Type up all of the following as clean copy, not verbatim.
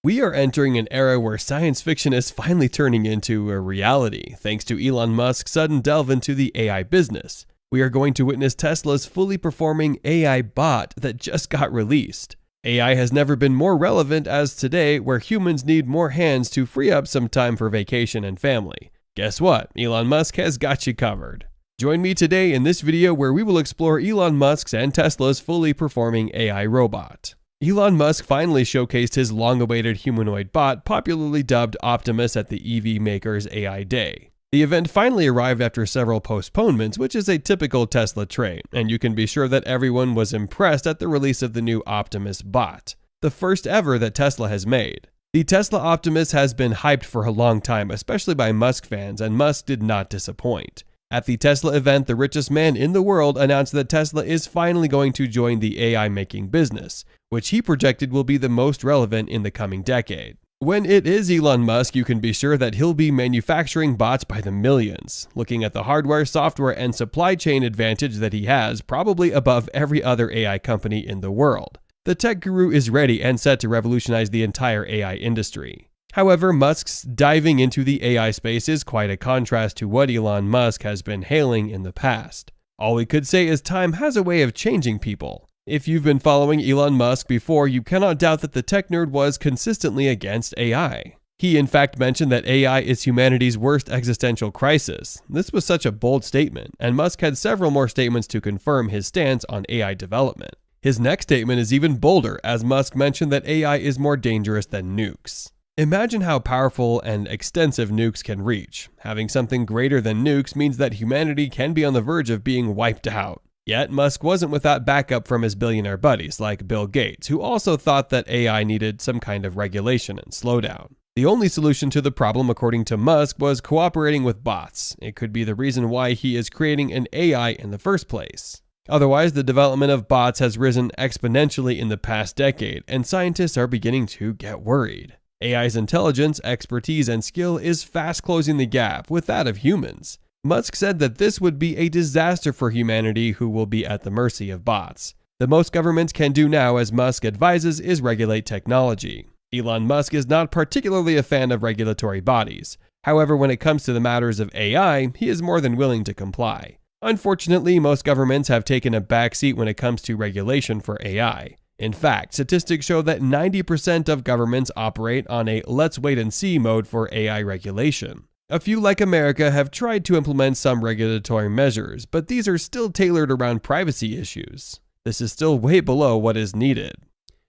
We are entering an era where science fiction is finally turning into a reality, thanks to Elon Musk's sudden delve into the AI business. We are going to witness Tesla's fully performing AI bot that just got released. AI has never been more relevant as today, where humans need more hands to free up some time for vacation and family. Guess what? Elon Musk has got you covered. Join me today in this video where we will explore Elon Musk's and Tesla's fully performing AI robot. Elon Musk finally showcased his long-awaited humanoid bot, popularly dubbed Optimus, at the EV maker's AI Day. The event finally arrived after several postponements, which is a typical Tesla trait, and you can be sure that everyone was impressed at the release of the new Optimus bot, the first ever that Tesla has made. The Tesla Optimus has been hyped for a long time, especially by Musk fans, and Musk did not disappoint. At the Tesla event, the richest man in the world announced that Tesla is finally going to join the AI making business, which he projected will be the most relevant in the coming decade. When it is Elon Musk, you can be sure that he'll be manufacturing bots by the millions. Looking at the hardware, software, and supply chain advantage that he has, probably above every other AI company in the world. The tech guru is ready and set to revolutionize the entire AI industry. However, Musk's diving into the AI space is quite a contrast to what Elon Musk has been hailing in the past. All we could say is time has a way of changing people. If you've been following Elon Musk before, you cannot doubt that the tech nerd was consistently against AI. He in fact mentioned that AI is humanity's worst existential crisis. This was such a bold statement, and Musk had several more statements to confirm his stance on AI development. His next statement is even bolder, as Musk mentioned that AI is more dangerous than nukes. Imagine how powerful and extensive nukes can reach. Having something greater than nukes means that humanity can be on the verge of being wiped out. Yet, Musk wasn't without backup from his billionaire buddies like Bill Gates, who also thought that AI needed some kind of regulation and slowdown. The only solution to the problem, according to Musk, was cooperating with bots. It could be the reason why he is creating an AI in the first place. Otherwise, the development of bots has risen exponentially in the past decade, and scientists are beginning to get worried. AI's intelligence, expertise, and skill is fast closing the gap with that of humans. Musk said that this would be a disaster for humanity, who will be at the mercy of bots. The most governments can do now, as Musk advises, is regulate technology. Elon Musk is not particularly a fan of regulatory bodies. However, when it comes to the matters of AI, he is more than willing to comply. Unfortunately, most governments have taken a backseat when it comes to regulation for AI. In fact, statistics show that 90% of governments operate on a let's wait and see mode for AI regulation. A few, like America, have tried to implement some regulatory measures, but these are still tailored around privacy issues. This is still way below what is needed.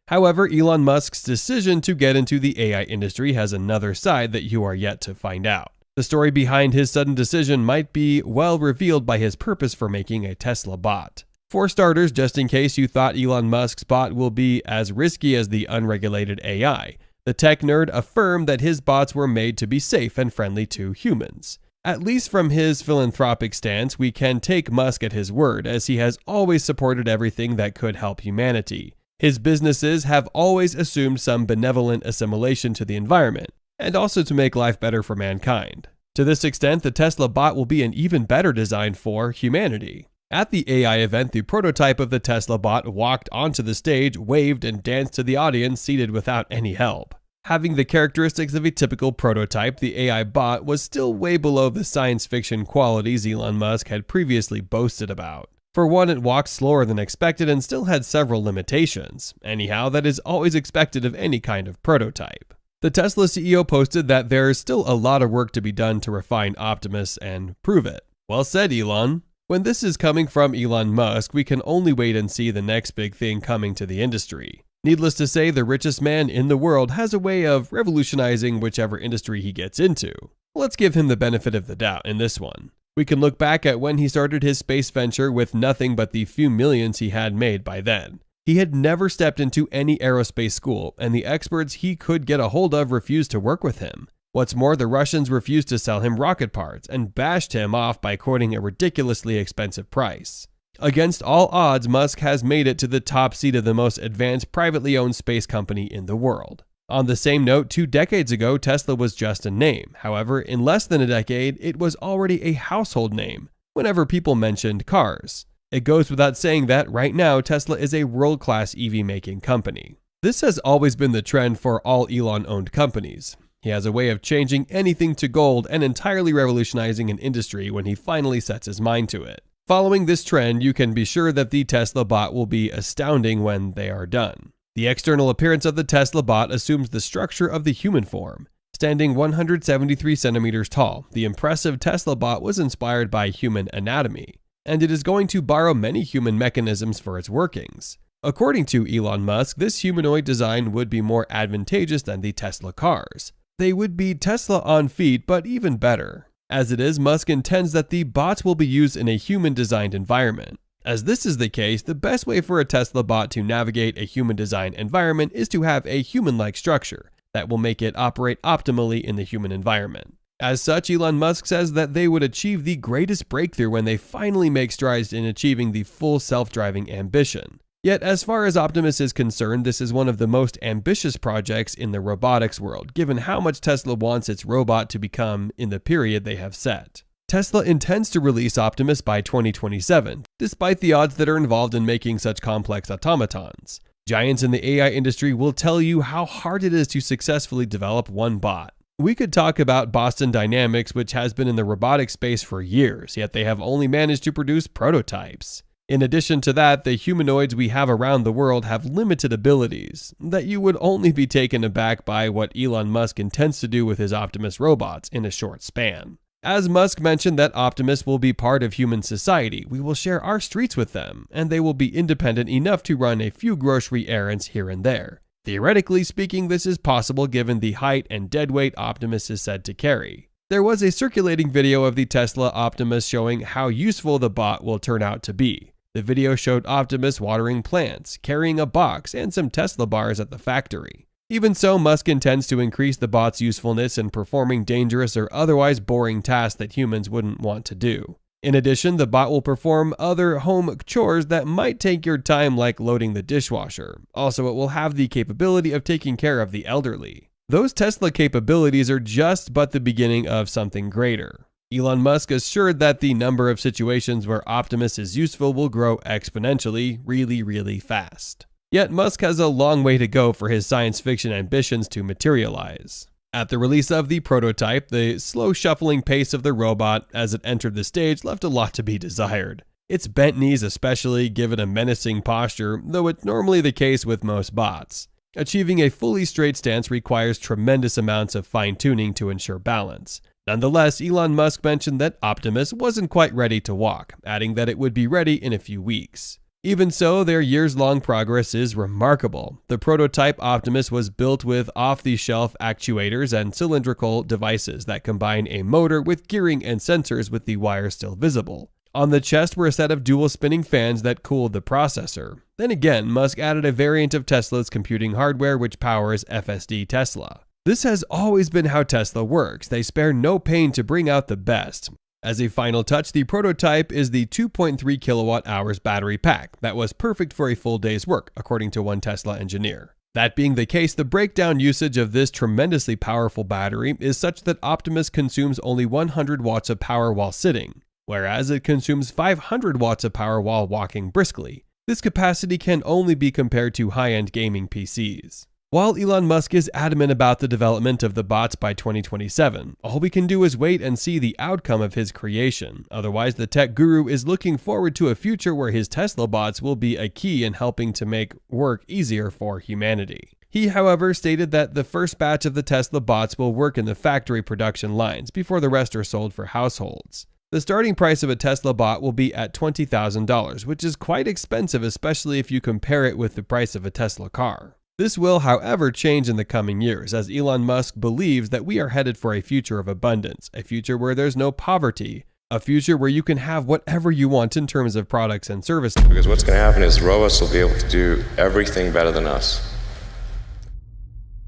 However, Elon Musk's decision to get into the AI industry has another side that you are yet to find out. The story behind his sudden decision might be well revealed by his purpose for making a Tesla bot. For starters, just in case you thought Elon Musk's bot will be as risky as the unregulated AI, the tech nerd affirmed that his bots were made to be safe and friendly to humans. At least from his philanthropic stance, we can take Musk at his word, as he has always supported everything that could help humanity. His businesses have always assumed some benevolent assimilation to the environment, and also to make life better for mankind. To this extent, the Tesla bot will be an even better design for humanity. At the AI event, the prototype of the Tesla bot walked onto the stage, waved, and danced to the audience seated without any help. Having the characteristics of a typical prototype, the AI bot was still way below the science fiction qualities Elon Musk had previously boasted about. For one, it walked slower than expected and still had several limitations. Anyhow, that is always expected of any kind of prototype. The Tesla CEO posted that there's still a lot of work to be done to refine Optimus and prove it. Well said, Elon. When this is coming from Elon Musk, we can only wait and see the next big thing coming to the industry. Needless to say, the richest man in the world has a way of revolutionizing whichever industry he gets into. Let's give him the benefit of the doubt in this one. We can look back at when he started his space venture with nothing but the few millions he had made by then. He had never stepped into any aerospace school, and the experts he could get a hold of refused to work with him. What's more, the Russians refused to sell him rocket parts and bashed him off by quoting a ridiculously expensive price. Against all odds, Musk has made it to the top seat of the most advanced privately owned space company in the world. On the same note, 2 decades ago, Tesla was just a name. However, in less than a decade, it was already a household name whenever people mentioned cars. It goes without saying that right now, Tesla is a world-class EV making company. This has always been the trend for all Elon-owned companies. He has a way of changing anything to gold and entirely revolutionizing an industry when he finally sets his mind to it. Following this trend, you can be sure that the Tesla bot will be astounding when they are done. The external appearance of the Tesla bot assumes the structure of the human form. Standing 173 centimeters tall, the impressive Tesla bot was inspired by human anatomy, and it is going to borrow many human mechanisms for its workings. According to Elon Musk, this humanoid design would be more advantageous than the Tesla cars. They would be Tesla on feet, but even better. As it is, Musk intends that the bots will be used in a human-designed environment. As this is the case, the best way for a Tesla bot to navigate a human-designed environment is to have a human-like structure that will make it operate optimally in the human environment. As such, Elon Musk says that they would achieve the greatest breakthrough when they finally make strides in achieving the full self-driving ambition. Yet, as far as Optimus is concerned, this is one of the most ambitious projects in the robotics world, given how much Tesla wants its robot to become in the period they have set. Tesla intends to release Optimus by 2027, despite the odds that are involved in making such complex automatons. Giants in the AI industry will tell you how hard it is to successfully develop one bot. We could talk about Boston Dynamics, which has been in the robotics space for years, yet they have only managed to produce prototypes. In addition to that, the humanoids we have around the world have limited abilities, that you would only be taken aback by what Elon Musk intends to do with his Optimus robots in a short span. As Musk mentioned that Optimus will be part of human society, we will share our streets with them, and they will be independent enough to run a few grocery errands here and there. Theoretically speaking, this is possible given the height and deadweight Optimus is said to carry. There was a circulating video of the Tesla Optimus showing how useful the bot will turn out to be. The video showed Optimus watering plants, carrying a box, and some Tesla bars at the factory. Even so, Musk intends to increase the bot's usefulness in performing dangerous or otherwise boring tasks that humans wouldn't want to do. In addition, the bot will perform other home chores that might take your time, like loading the dishwasher. Also, it will have the capability of taking care of the elderly. Those Tesla capabilities are just but the beginning of something greater. Elon Musk assured that the number of situations where Optimus is useful will grow exponentially, really fast. Yet Musk has a long way to go for his science fiction ambitions to materialize. At the release of the prototype, the slow shuffling pace of the robot as it entered the stage left a lot to be desired. Its bent knees especially give it a menacing posture, though it's normally the case with most bots. Achieving a fully straight stance requires tremendous amounts of fine-tuning to ensure balance. Nonetheless, Elon Musk mentioned that Optimus wasn't quite ready to walk, adding that it would be ready in a few weeks. Even so, their years-long progress is remarkable. The prototype Optimus was built with off-the-shelf actuators and cylindrical devices that combine a motor with gearing and sensors with the wires still visible. On the chest were a set of dual spinning fans that cooled the processor. Then again, Musk added a variant of Tesla's computing hardware which powers FSD Tesla. This has always been how Tesla works. They spare no pain to bring out the best. As a final touch, the prototype is the 2.3 kilowatt hours battery pack that was perfect for a full day's work, according to one Tesla engineer. That being the case, the breakdown usage of this tremendously powerful battery is such that Optimus consumes only 100 watts of power while sitting, whereas it consumes 500 watts of power while walking briskly. This capacity can only be compared to high-end gaming PCs. While Elon Musk is adamant about the development of the bots by 2027, all we can do is wait and see the outcome of his creation. Otherwise, the tech guru is looking forward to a future where his Tesla bots will be a key in helping to make work easier for humanity. He, however, stated that the first batch of the Tesla bots will work in the factory production lines before the rest are sold for households. The starting price of a Tesla bot will be at $20,000, which is quite expensive, especially if you compare it with the price of a Tesla car. This will, however, change in the coming years, as Elon Musk believes that we are headed for a future of abundance, a future where there's no poverty, a future where you can have whatever you want in terms of products and services. Because what's going to happen is robots will be able to do everything better than us.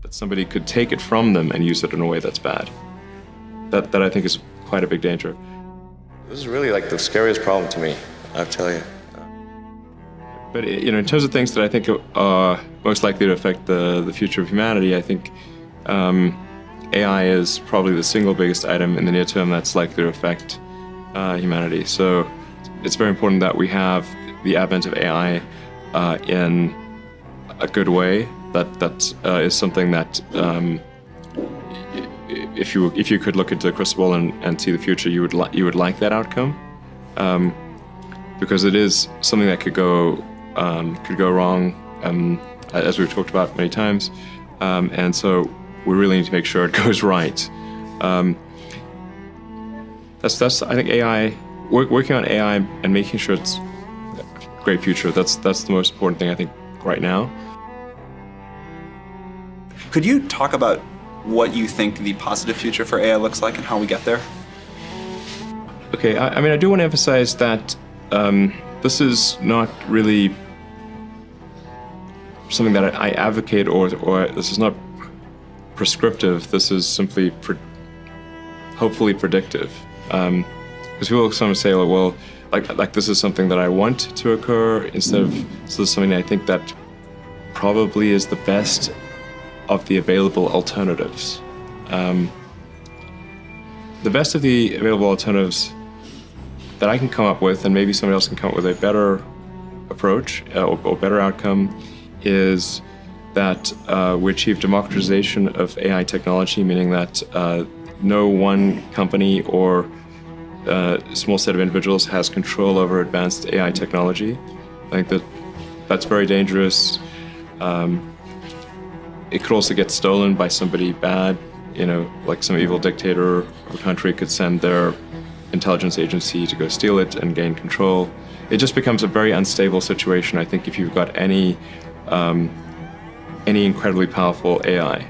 That somebody could take it from them and use it in a way that's bad. That I think is quite a big danger. This is really like the scariest problem to me, I tell you. But in terms of things that I think are most likely to affect the future of humanity, I think AI is probably the single biggest item in the near term that's likely to affect humanity. So it's very important that we have the advent of AI in a good way. That is something that if you could look into the crystal ball and see the future, you would like that outcome, because it is something that could go wrong, as we've talked about many times, and so we really need to make sure it goes right. That's I think AI, working on AI and making sure it's a great future. That's the most important thing I think right now. Could you talk about what you think the positive future for AI looks like and how we get there? Okay, I mean, I do want to emphasize that this is not really something that I advocate, or this is not prescriptive. This is simply hopefully predictive. Because people sometimes say, oh, well, like this is something that I want to occur, instead of this is something I think that probably is the best of the available alternatives. The best of the available alternatives that I can come up with, and maybe somebody else can come up with a better approach or better outcome, is that we achieve democratization of AI technology, meaning that no one company or small set of individuals has control over advanced AI technology. I think that's very dangerous. It could also get stolen by somebody bad, like some evil dictator of a country could send their intelligence agency to go steal it and gain control. It just becomes a very unstable situation, I think, if you've got any incredibly powerful AI.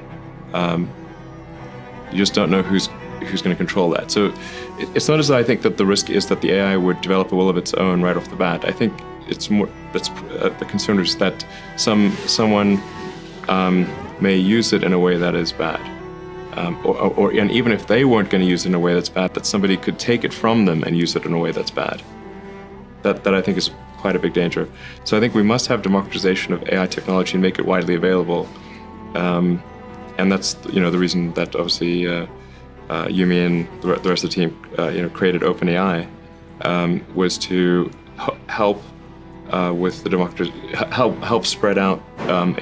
You just don't know who's going to control that. So it's not as though I think that the risk is that the AI would develop a will of its own right off the bat. I think it's more that's the concern is that someone may use it in a way that is bad, and even if they weren't going to use it in a way that's bad, that somebody could take it from them and use it in a way that's bad. That I think is quite a big danger. So I think we must have democratization of AI technology and make it widely available. And that's the reason that obviously Yumi and the rest of the team created OpenAI, was to help with the help spread out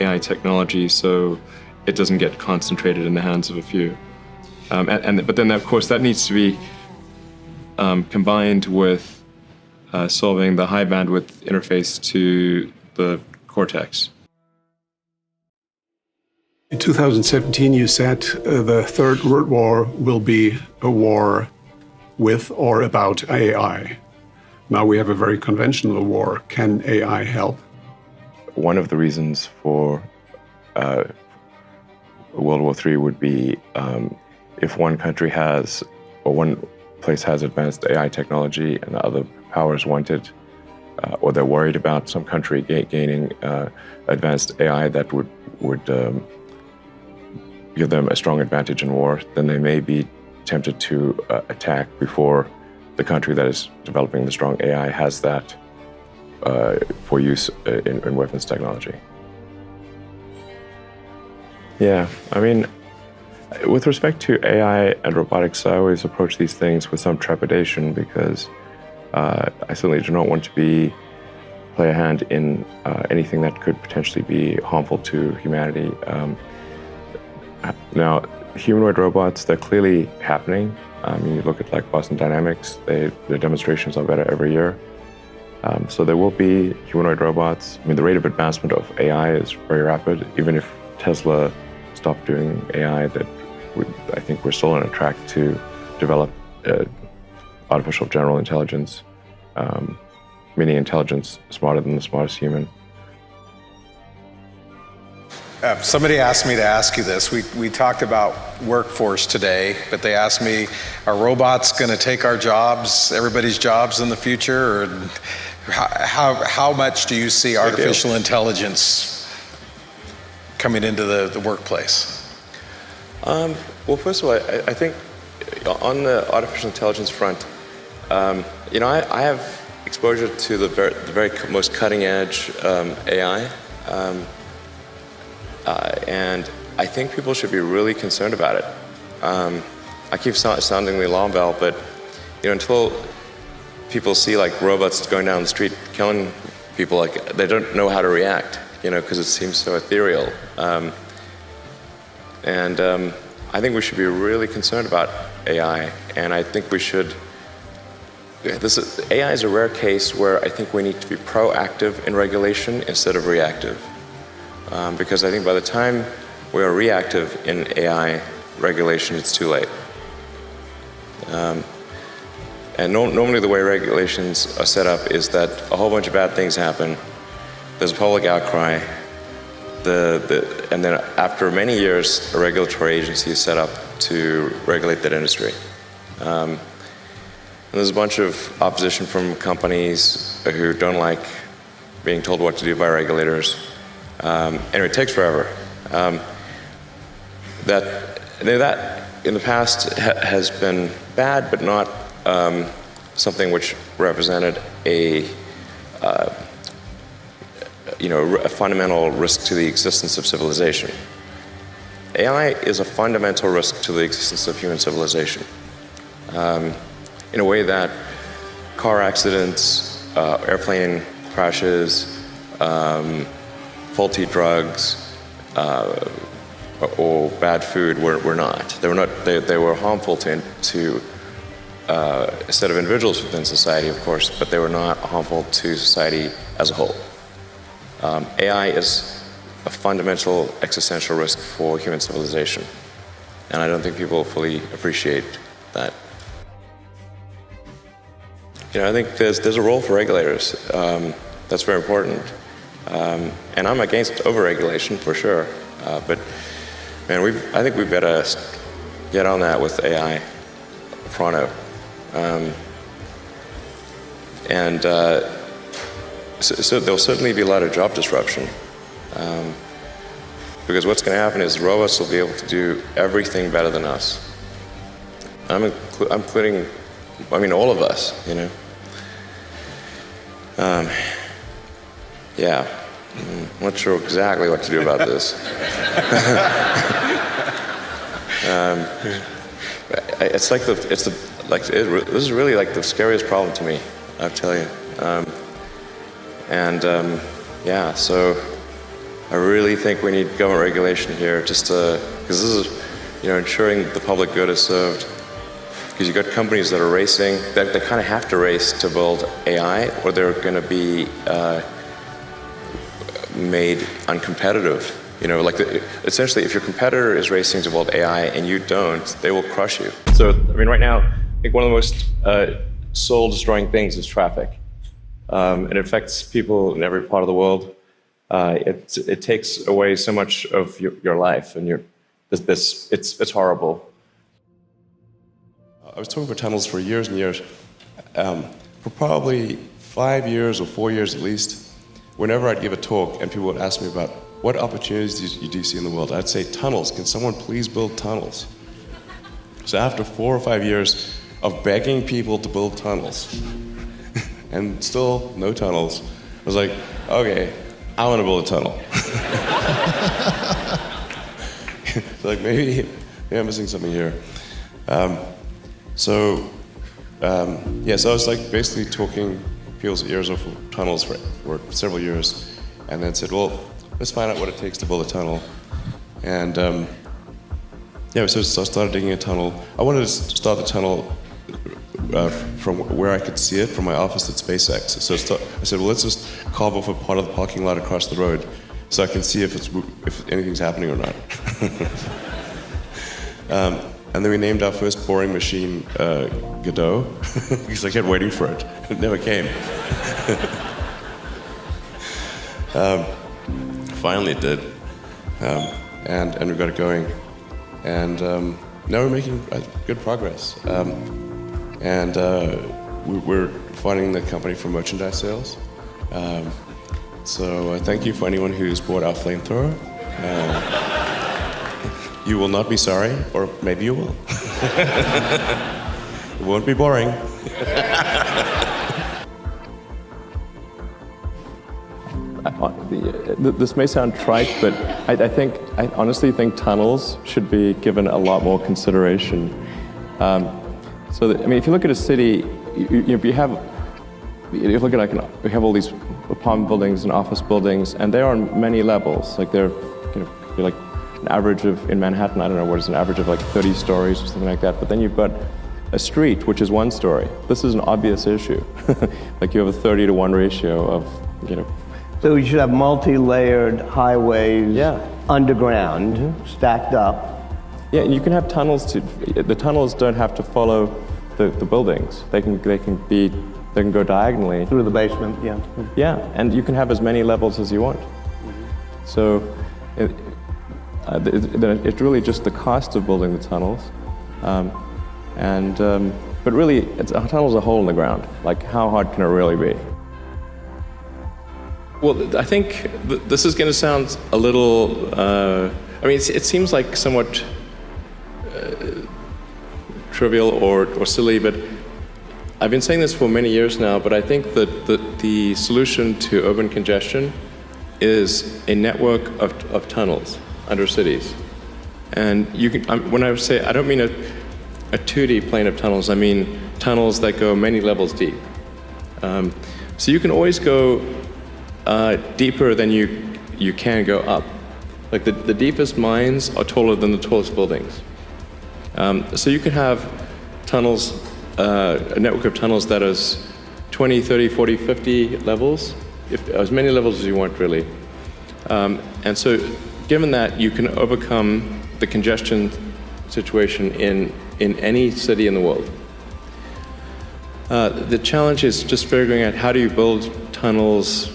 AI technology so it doesn't get concentrated in the hands of a few. But then of course that needs to be combined with solving the high bandwidth interface to the cortex. In 2017, you said the Third World War will be a war with or about AI. Now we have a very conventional war. Can AI help? One of the reasons for World War III would be if one country has, or one place has advanced AI technology and the other powers want it, or they're worried about some country gaining advanced AI that would give them a strong advantage in war, then they may be tempted to attack before the country that is developing the strong AI has that for use in weapons technology. Yeah, I mean, with respect to AI and robotics, I always approach these things with some trepidation because I certainly do not want to play a hand in anything that could potentially be harmful to humanity. Now, humanoid robots, they're clearly happening. You look at like Boston Dynamics, the demonstrations are better every year. So there will be humanoid robots. I mean, the rate of advancement of AI is very rapid. Even if Tesla stopped doing AI, I think we're still on a track to develop artificial general intelligence, meaning intelligence smarter than the smartest human. Somebody asked me to ask you this. We talked about workforce today, but they asked me, are robots going to take our jobs, everybody's jobs in the future? Or how much do you see artificial intelligence coming into the workplace? Well, first of all, I think on the artificial intelligence front, I have exposure to the very most cutting edge AI. And I think people should be really concerned about it. I keep sounding the alarm bell, but until people see like robots going down the street killing people, like they don't know how to react. because it seems so ethereal. I think we should be really concerned about AI, and I think we should. AI is a rare case where I think we need to be proactive in regulation instead of reactive, because I think by the time we are reactive in AI regulation, it's too late. Normally the way regulations are set up is that a whole bunch of bad things happen, there's a public outcry, and then after many years, a regulatory agency is set up to regulate that industry. And there's a bunch of opposition from companies who don't like being told what to do by regulators. Anyway, it takes forever. That in the past has been bad, but not something which represented a fundamental risk to the existence of civilization. AI is a fundamental risk to the existence of human civilization. In a way that car accidents, airplane crashes, faulty drugs, or bad food were not. They were harmful to a set of individuals within society, of course, but they were not harmful to society as a whole. AI is a fundamental existential risk for human civilization, and I don't think people fully appreciate that. I think there's a role for regulators. That's very important. And I'm against overregulation for sure. But man, I think we better get on that with AI pronto. So there'll certainly be a lot of job disruption. Because what's going to happen is robots will be able to do everything better than us. I'm including, all of us, Yeah, I'm not sure exactly what to do about this. This is really like the scariest problem to me, I'll tell you. So I really think we need government regulation here, just because this is, ensuring the public good is served. Because you've got companies that are racing, that they kind of have to race to build AI, or they're going to be made uncompetitive. Essentially, if your competitor is racing to build AI and you don't, they will crush you. So, right now, I think one of the most soul-destroying things is traffic. It affects people in every part of the world. It takes away so much of your life, and it's horrible. I was talking about tunnels for years and years. For probably 5 years or 4 years at least, whenever I'd give a talk and people would ask me about what opportunities do you see in the world, I'd say tunnels. Can someone please build tunnels? So after 4 or 5 years of begging people to build tunnels, and still no tunnels, I was like, okay, I want to build a tunnel. So maybe I'm missing something here. So I was basically talking people's ears off for tunnels for several years, and then said, well, let's find out what it takes to build a tunnel. And so I started digging a tunnel. I wanted to start the tunnel from where I could see it from my office at SpaceX. So I said, well, let's just carve off a part of the parking lot across the road so I can see if anything's happening or not. And then we named our first boring machine Godot, because I kept waiting for it. It never came. Finally it did. And we got it going. And now we're making good progress. We're funding the company for merchandise sales. So thank you for anyone who's bought our flamethrower. You will not be sorry, or maybe you will. It won't be boring. This may sound trite, but I honestly think tunnels should be given a lot more consideration. If you look at a city, if you have you look at we have all these apartment buildings and office buildings, and they're on many levels. Like they're, like an average of, in Manhattan, I don't know, what is an average of like 30 stories or something like that. But then you've got a street, which is 1 story. This is an obvious issue. Like you have a 30-to-1 ratio of, So you should have multi-layered highways underground, stacked up. Yeah, and you can have tunnels the tunnels don't have to follow the buildings. They can go diagonally. Through the basement, yeah. Yeah, and you can have as many levels as you want. So it's really just the cost of building the tunnels. But really, a tunnel's a hole in the ground. Like, how hard can it really be? Well, I think this is going to sound a little, it seems like somewhat trivial or silly, but I've been saying this for many years now, but I think that the solution to urban congestion is a network of tunnels under cities. And when I say, I don't mean a 2D plane of tunnels, I mean tunnels that go many levels deep. So you can always go deeper than you can go up. Like the deepest mines are taller than the tallest buildings. So you can have tunnels, a network of tunnels that is 20, 30, 40, 50 levels, as many levels as you want, really. And so given that, you can overcome the congestion situation in any city in the world. The challenge is just figuring out how do you build tunnels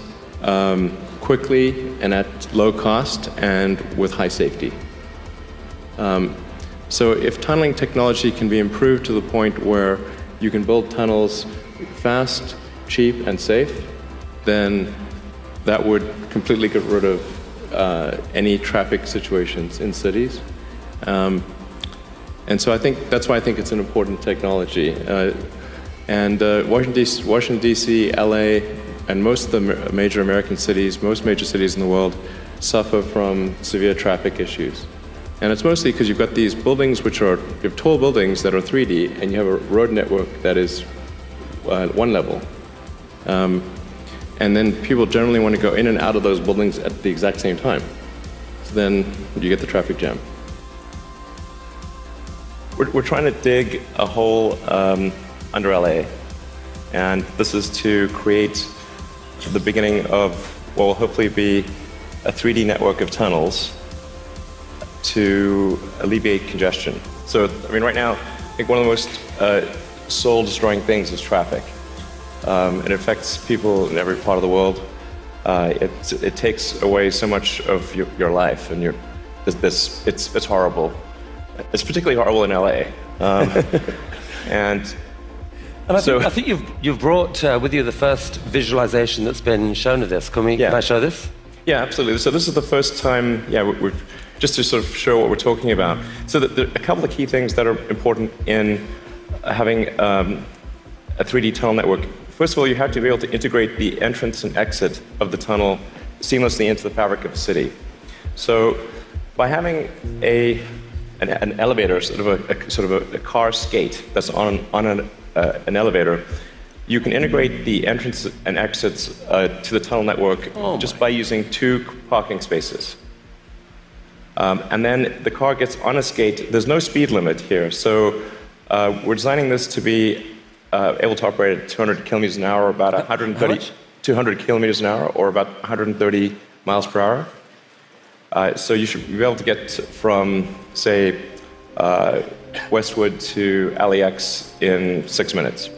quickly and at low cost and with high safety. So if tunneling technology can be improved to the point where you can build tunnels fast, cheap, and safe, then that would completely get rid of any traffic situations in cities. And so that's why I think it's an important technology. Washington, D.C., LA, and most of the major American cities, most major cities in the world, suffer from severe traffic issues. And it's mostly because you've got these buildings you have tall buildings that are 3D, and you have a road network that is 1 level. And then people generally want to go in and out of those buildings at the exact same time. So then you get the traffic jam. We're trying to dig a hole under LA, and this is to create the beginning of what will hopefully be a 3D network of tunnels to alleviate congestion. So, right now, I think one of the most soul-destroying things is traffic. It affects people in every part of the world. It takes away so much of your life, and it's horrible. It's particularly horrible in LA. I think you've brought with you the first visualization that's been shown of this. Can I show this? Yeah, absolutely. So this is the first time, we've just to sort of show what we're talking about. So there are a couple of key things that are important in having a 3D tunnel network. First of all, you have to be able to integrate the entrance and exit of the tunnel seamlessly into the fabric of the city. So by having an elevator, sort of a car skate that's on an elevator, you can integrate the entrance and exits to the tunnel network just by using 2 parking spaces. And then the car gets on a skate. There's no speed limit here, so we're designing this to be able to operate at 200 kilometers an hour, about 200 kilometers an hour, or about 130 miles per hour. So you should be able to get from, say, Westwood to LAX in 5-6 minutes.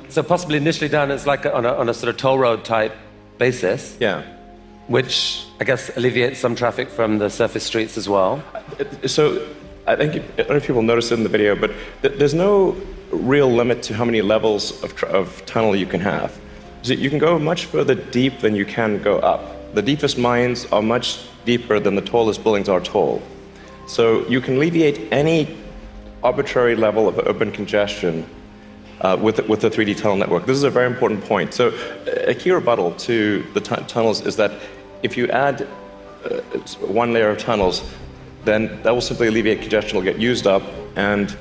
So possibly initially done as like on a sort of toll road type basis. Yeah. Which I guess alleviates some traffic from the surface streets as well. So I don't know if people noticed it in the video, but there's no real limit to how many levels of tunnel you can have. So you can go much further deep than you can go up. The deepest mines are much deeper than the tallest buildings are tall. So you can alleviate any arbitrary level of urban congestion with the 3D tunnel network. This is a very important point. So a key rebuttal to the tunnels is that if you add 1 layer of tunnels, then that will simply alleviate congestion. It'll get used up, and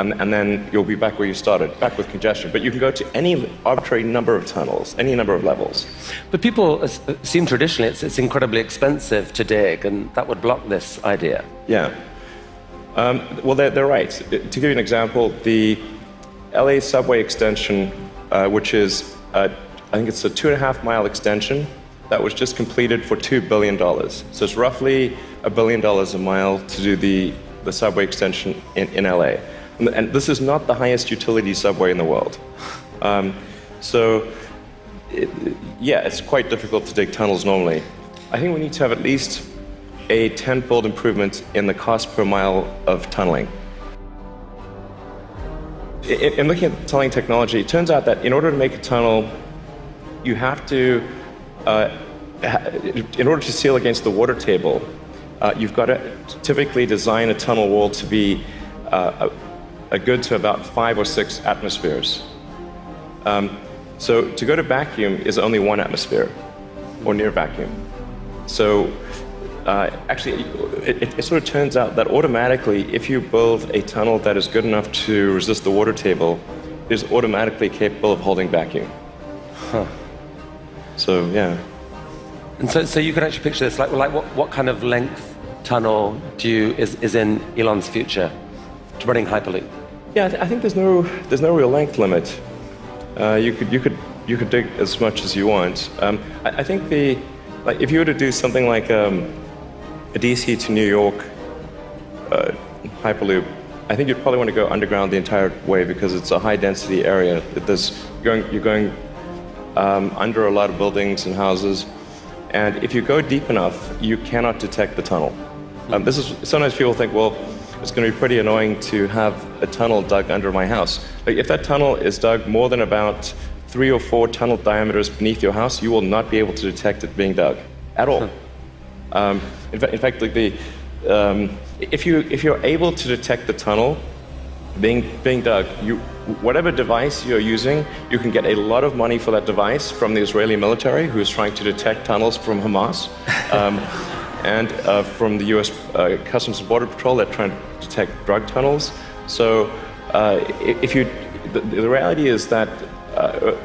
and then you'll be back where you started, back with congestion. But you can go to any arbitrary number of tunnels, any number of levels. But people assume traditionally it's incredibly expensive to dig, and that would block this idea. Yeah. Well, they're right. To give you an example, the LA subway extension, which is, I think it's a 2.5-mile extension that was just completed for $2 billion. So it's roughly $1 billion a mile to do the subway extension in LA. And this is not the highest utility subway in the world. It's quite difficult to dig tunnels normally. I think we need to have at least a 10-fold improvement in the cost per mile of tunneling. In looking at tunneling technology, it turns out that in order to make a tunnel, you have to, in order to seal against the water table, you've got to typically design a tunnel wall to be a good to about 5 or 6 atmospheres. So to go to vacuum is only 1 atmosphere, or near vacuum. So actually, it sort of turns out that automatically, if you build a tunnel that is good enough to resist the water table, it is automatically capable of holding vacuum. Huh. So, yeah. And so you can actually picture this, like what kind of length tunnel is in Elon's future to running Hyperloop? Yeah, I think there's no real length limit. You could dig as much as you want. I think if you were to do something like a DC to New York Hyperloop, I think you'd probably want to go underground the entire way because it's a high-density area. You're going under a lot of buildings and houses, and if you go deep enough, you cannot detect the tunnel. Sometimes people think, well, it's going to be pretty annoying to have a tunnel dug under my house. Like if that tunnel is dug more than about 3 or 4 tunnel diameters beneath your house, you will not be able to detect it being dug at all. In fact, like if you're able to detect the tunnel being dug, whatever device you're using, you can get a lot of money for that device from the Israeli military, who is trying to detect tunnels from Hamas, and from the U.S. Customs and Border Patrol that trying to detect drug tunnels. So, the reality is that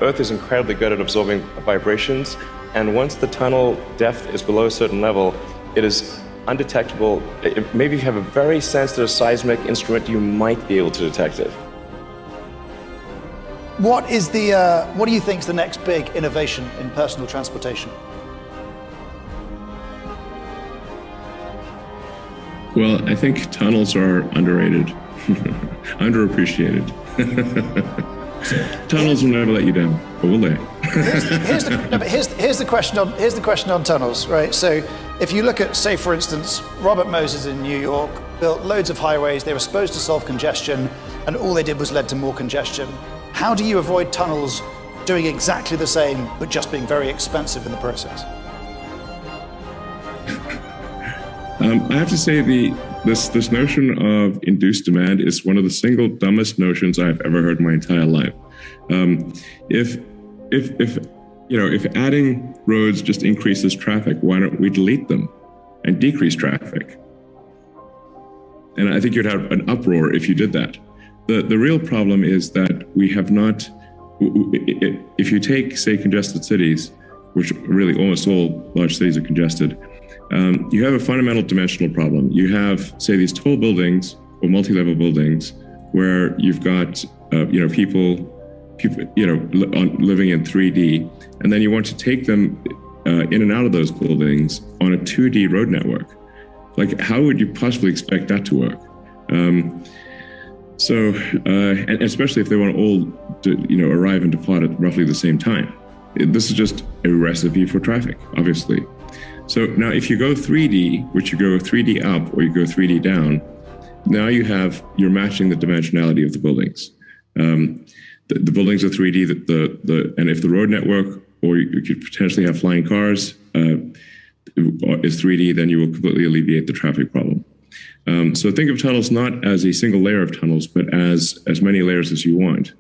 Earth is incredibly good at absorbing vibrations, and once the tunnel depth is below a certain level, it is undetectable. Maybe if you have a very sensitive seismic instrument, you might be able to detect it. What do you think is the next big innovation in personal transportation? Well, I think tunnels are underrated, underappreciated. Tunnels will never let you down, or will they? Here's the question on tunnels, right? So if you look at, say, for instance, Robert Moses in New York built loads of highways. They were supposed to solve congestion, and all they did was led to more congestion. How do you avoid tunnels doing exactly the same, but just being very expensive in the process? I have to say this notion of induced demand is one of the single dumbest notions I've ever heard in my entire life. If adding roads just increases traffic, why don't we delete them and decrease traffic? And I think you'd have an uproar if you did that. The real problem is that we have not. If you take, say, congested cities, which really almost all large cities are congested. You have a fundamental dimensional problem. You have, say, these tall buildings or multi-level buildings where you've got, people living in 3D, and then you want to take them in and out of those buildings on a 2D road network. Like, how would you possibly expect that to work? And especially if they want to all, arrive and depart at roughly the same time. This is just a recipe for traffic, obviously. So now if you go 3D, which you go 3D up or you go 3D down, now you're matching the dimensionality of the buildings. The buildings are 3D, and if the road network, or you could potentially have flying cars, is 3D, then you will completely alleviate the traffic problem. So think of tunnels not as a single layer of tunnels, but as many layers as you want,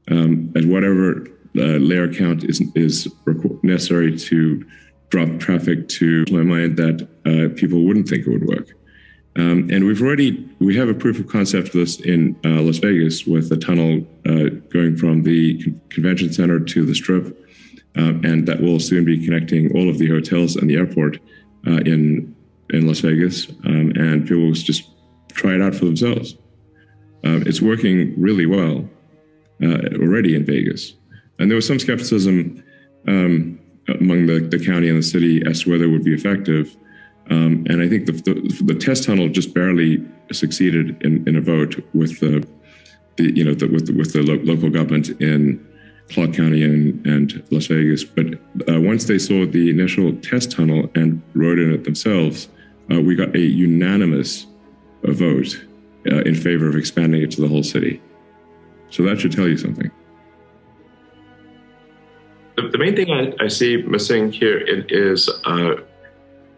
as whatever layer count is necessary to drop traffic to my mind that people wouldn't think it would work. And we have a proof of concept of this in Las Vegas with a tunnel going from the convention center to the Strip, and that will soon be connecting all of the hotels and the airport in Las Vegas, and people will just try it out for themselves. It's working really well already in Vegas, and there was some skepticism among the county and the city as to whether it would be effective. And I think the test tunnel just barely succeeded in a vote with the local government in Clark County and Las Vegas. But once they saw the initial test tunnel and rode in it themselves, we got a unanimous vote in favor of expanding it to the whole city. So that should tell you something. The main thing I see missing here is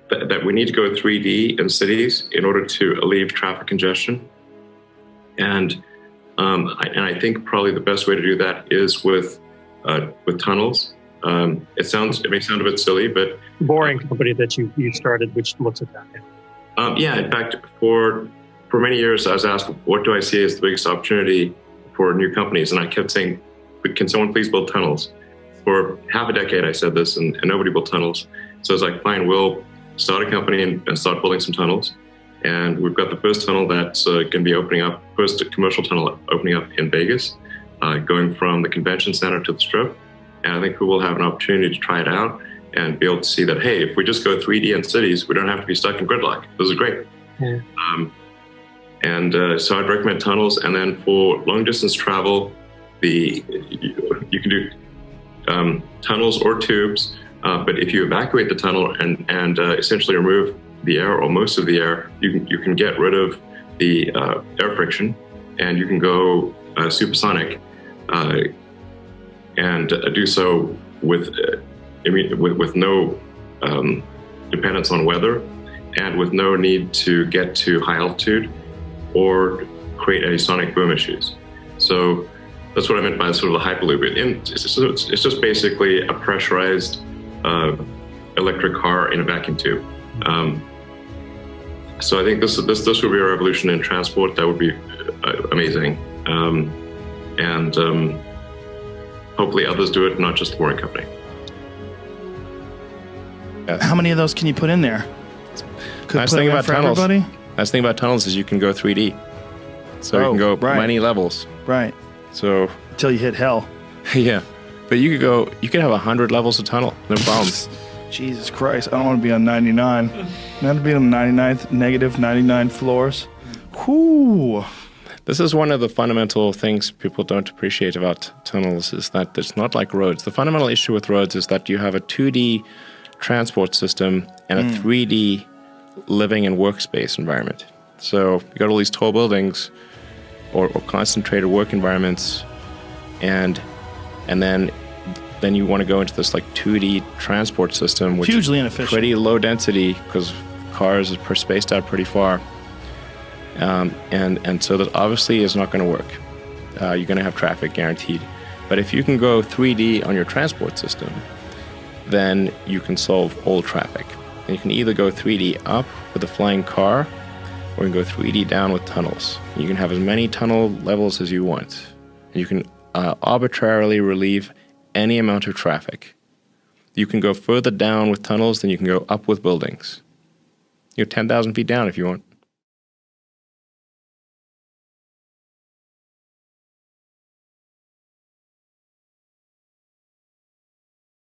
that we need to go 3D in cities in order to alleviate traffic congestion. And I think probably the best way to do that is with tunnels. It may sound a bit silly, but boring company that you started, which looks at that. Yeah, in fact, for many years I was asked, what do I see as the biggest opportunity for new companies? And I kept saying, can someone please build tunnels? For half a decade I said this, and nobody built tunnels. So I was like, fine, we'll start a company and start building some tunnels. And we've got the first tunnel that's going to be opening up, first commercial tunnel opening up in Vegas, going from the convention center to the Strip. And I think people will have an opportunity to try it out and be able to see that, hey, if we just go 3D in cities, we don't have to be stuck in gridlock. This is great. Yeah. So I'd recommend tunnels. And then for long distance travel, you can do tunnels or tubes. But if you evacuate the tunnel and essentially remove the air or most of the air, you can get rid of the air friction, and you can go supersonic, and do so with no dependence on weather, and with no need to get to high altitude or create any sonic boom issues. So that's what I meant by sort of the hyperloop. It's just basically a pressurized electric car in a vacuum tube. So I think this would be a revolution in transport. That would be amazing, and hopefully others do it, not just the Boring Company. How many of those can you put in there? Nice thing about tunnels. Nice thing about tunnels is you can go 3D, so you can go many levels. Right. So until you hit hell. Yeah, but you could have 100 levels of tunnel, no problem. Jesus Christ, I don't want to be on 99. I want to be on 99th, negative 99 floors. Whoo! This is one of the fundamental things people don't appreciate about tunnels, is that it's not like roads. The fundamental issue with roads is that you have a 2D transport system and a 3D living and workspace environment. So you got all these tall buildings or concentrated work environments, and then you want to go into this like 2D transport system, which hugely is inefficient, pretty low density because cars are spaced out pretty far, and so that obviously is not going to work. You're going to have traffic guaranteed. But if you can go 3D on your transport system, then you can solve all traffic. And you can either go 3D up with a flying car, or you can go 3D down with tunnels. You can have as many tunnel levels as you want. And you can arbitrarily relieve any amount of traffic. You can go further down with tunnels than you can go up with buildings. You're 10,000 feet down if you want.